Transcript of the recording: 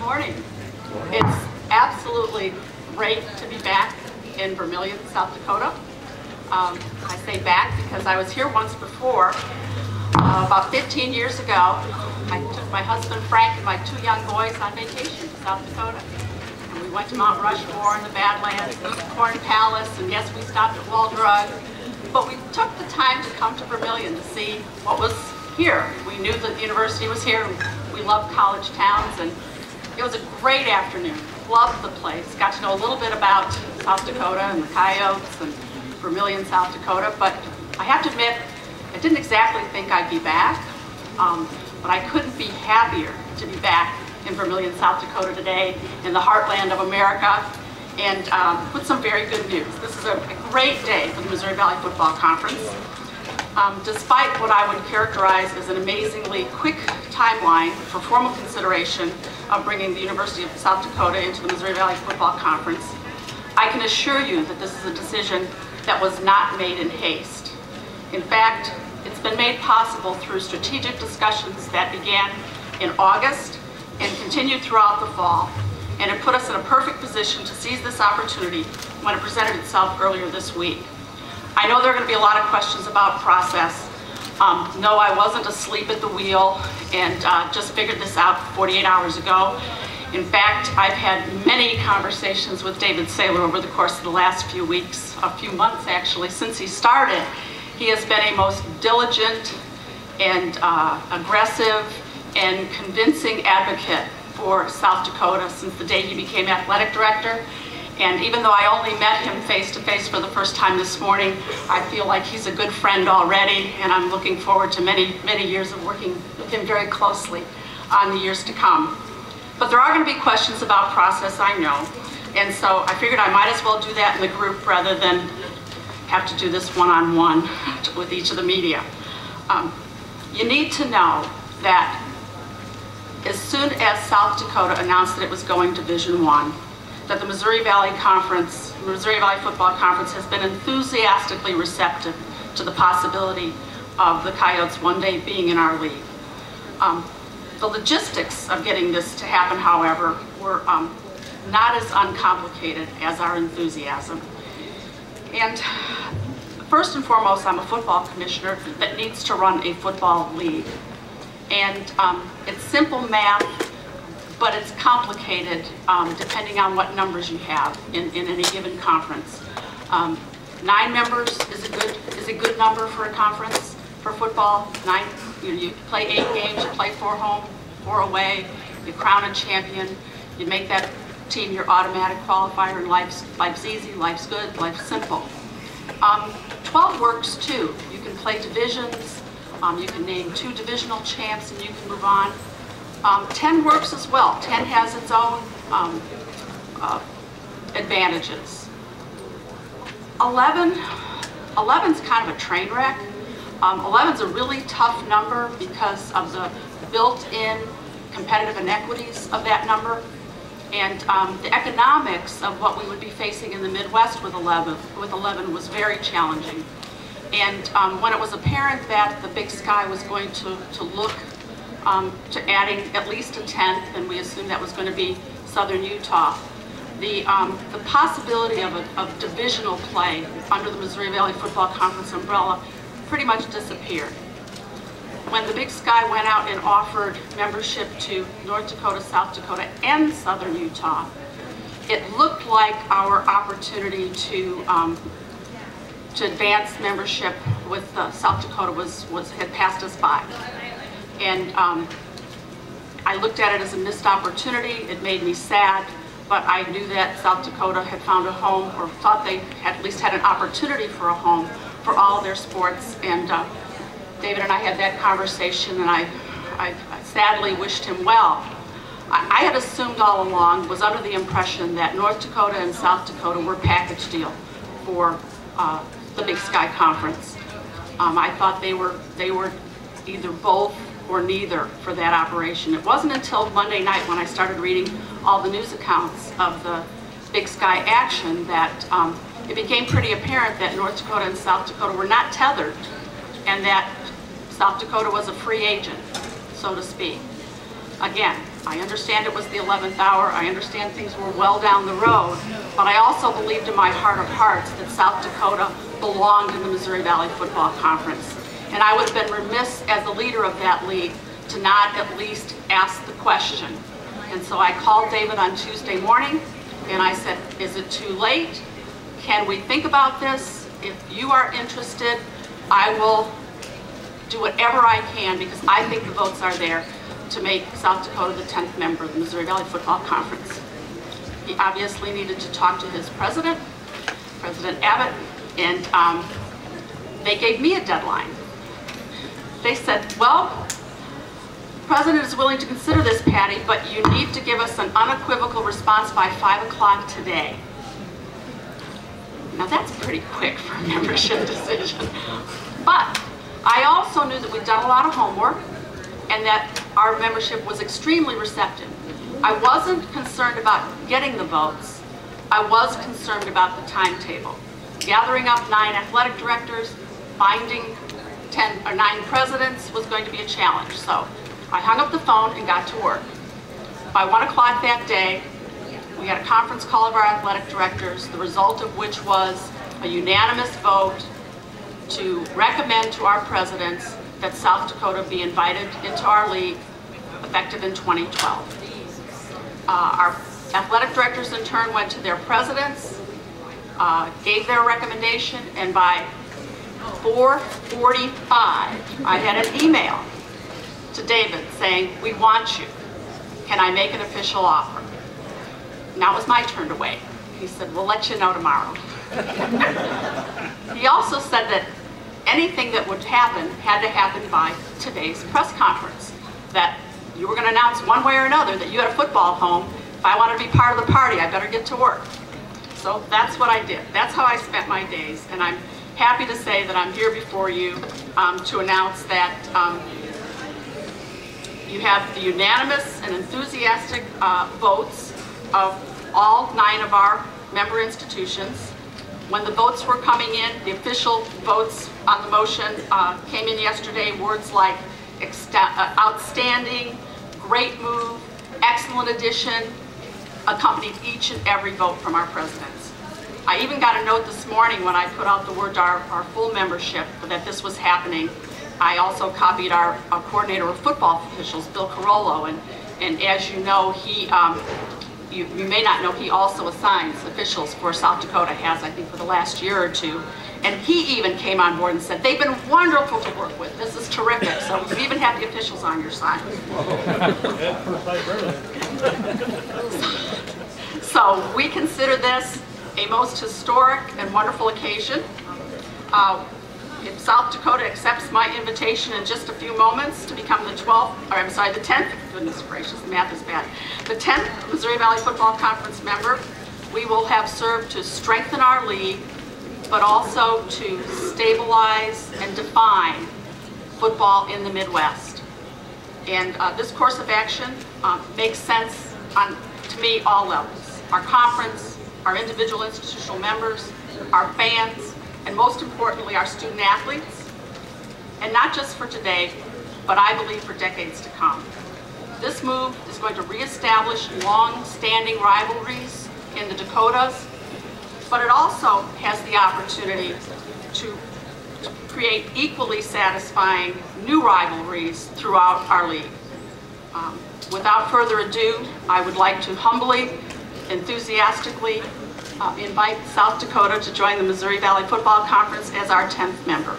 morning. It's absolutely great to be back in Vermilion, South Dakota. I say back because I was here once before. About 15 years ago, I took my husband Frank and my two young boys on vacation to South Dakota. And we went to Mount Rushmore and the Badlands and the Corn Palace, and yes, we stopped at Wall Drug. But we took the time to come to Vermilion to see what was here. We knew that the university was here. We love college towns, and it was a great afternoon. Loved the place. Got to know a little bit about South Dakota and the Coyotes and Vermilion, South Dakota. But I have to admit, I didn't exactly think I'd be back, but I couldn't be happier to be back in Vermilion, South Dakota today, in the heartland of America, and with some very good news. This is a great day for the Missouri Valley Football Conference. Despite what I would characterize as an amazingly quick timeline for formal consideration of bringing the University of South Dakota into the Missouri Valley Football Conference, I can assure you that this is a decision that was not made in haste. In fact, it's been made possible through strategic discussions that began in August and continued throughout the fall, and it put us in a perfect position to seize this opportunity when it presented itself earlier this week. I know there are going to be a lot of questions about process. No, I wasn't asleep at the wheel and just figured this out 48 hours ago. In fact, I've had many conversations with David Saylor over the course of the last few weeks, a few months actually, since he started. He has been a most diligent and aggressive and convincing advocate for South Dakota since the day he became athletic director. And even though I only met him face-to-face for the first time this morning, I feel like he's a good friend already, and I'm looking forward to many, many years of working with him very closely on the years to come. But there are going to be questions about process, I know, and so I figured I might as well do that in the group rather than have to do this one-on-one with each of the media. You need to know that as soon as South Dakota announced that it was going Division I, that the Missouri Valley Conference, Missouri Valley Football Conference, has been enthusiastically receptive to the possibility of the Coyotes one day being in our league. The logistics of getting this to happen, however, were not as uncomplicated as our enthusiasm. And first and foremost, I'm a football commissioner that needs to run a football league. And it's simple math, but it's complicated depending on what numbers you have in any given conference. 9 members is a good number for a conference for football. 9, you play 8 games, you play 4 home, 4 away, you crown a champion, you make that team your automatic qualifier, and life's easy, life's good, life's simple. 12 works too. You can play divisions, you can name 2 divisional champs, and you can move on. 10 works as well. 10 has its own advantages. 11's kind of a train wreck. 11's a really tough number because of the built-in competitive inequities of that number, and the economics of what we would be facing in the Midwest with 11 was very challenging. And when it was apparent that the Big Sky was going to look to adding at least a 10th, and we assumed that was going to be Southern Utah, the possibility of divisional play under the Missouri Valley Football Conference umbrella pretty much disappeared. When the Big Sky went out and offered membership to North Dakota, South Dakota, and Southern Utah, it looked like our opportunity to advance membership with South Dakota had passed us by. And I looked at it as a missed opportunity. It made me sad, but I knew that South Dakota had found a home, or thought they had at least had an opportunity for a home for all their sports. And David and I had that conversation, and I sadly wished him well. I had assumed all along, was under the impression that North Dakota and South Dakota were package deal for the Big Sky Conference. I thought they were either both or neither for that operation. It wasn't until Monday night when I started reading all the news accounts of the Big Sky action that it became pretty apparent that North Dakota and South Dakota were not tethered, and that South Dakota was a free agent, so to speak. Again, I understand it was the 11th hour. I understand things were well down the road, but I also believed in my heart of hearts that South Dakota belonged in the Missouri Valley Football Conference. And I would have been remiss as the leader of that league to not at least ask the question. And so I called David on Tuesday morning and I said, is it too late? Can we think about this? If you are interested, I will do whatever I can because I think the votes are there to make South Dakota the 10th member of the Missouri Valley Football Conference. He obviously needed to talk to his president, President Abbott, and they gave me a deadline. They said, well, the president is willing to consider this, Patty, but you need to give us an unequivocal response by 5 o'clock today. Now that's pretty quick for a membership decision. But I also knew that we'd done a lot of homework and that our membership was extremely receptive. I wasn't concerned about getting the votes. I was concerned about the timetable. Gathering up 9 athletic directors, finding 10 or 9 presidents was going to be a challenge. So I hung up the phone and got to work. By 1 o'clock that day, we had a conference call of our athletic directors, the result of which was a unanimous vote to recommend to our presidents that South Dakota be invited into our league effective in 2012. Our athletic directors in turn went to their presidents, gave their recommendation, and by 4:45 I had an email to David saying, we want you. Can I make an official offer? Now it was my turn to wait. He said, we'll let you know tomorrow. He also said that anything that would happen had to happen by today's press conference. That you were going to announce one way or another that you had a football home. If I wanted to be part of the party, I better get to work. So that's what I did. That's how I spent my days. And I'm happy to say that I'm here before you to announce that you have the unanimous and enthusiastic votes of all 9 of our member institutions. When the votes were coming in, the official votes on the motion came in yesterday. Words like outstanding, great move, excellent addition accompanied each and every vote from our presidents. I even got a note this morning when I put out the word to our full membership that this was happening. I also copied our coordinator of football officials, Bill Carollo, and as you know, he you may not know, he also assigns officials for South Dakota, has I think for the last year or two. And he even came on board and said, they've been wonderful to work with. This is terrific. So you even have the officials on your side. So we consider this a most historic and wonderful occasion. If South Dakota accepts my invitation in just a few moments to become the 10th, goodness gracious, the math is bad, the 10th Missouri Valley Football Conference member, we will have served to strengthen our league, but also to stabilize and define football in the Midwest. And this course of action makes sense on, to me, all levels. Our conference, our individual institutional members, our fans, and most importantly, our student athletes, and not just for today, but I believe for decades to come. This move is going to reestablish long-standing rivalries in the Dakotas, but it also has the opportunity to create equally satisfying new rivalries throughout our league. Without further ado, I would like to humbly, enthusiastically invite South Dakota to join the Missouri Valley Football Conference as our 10th member.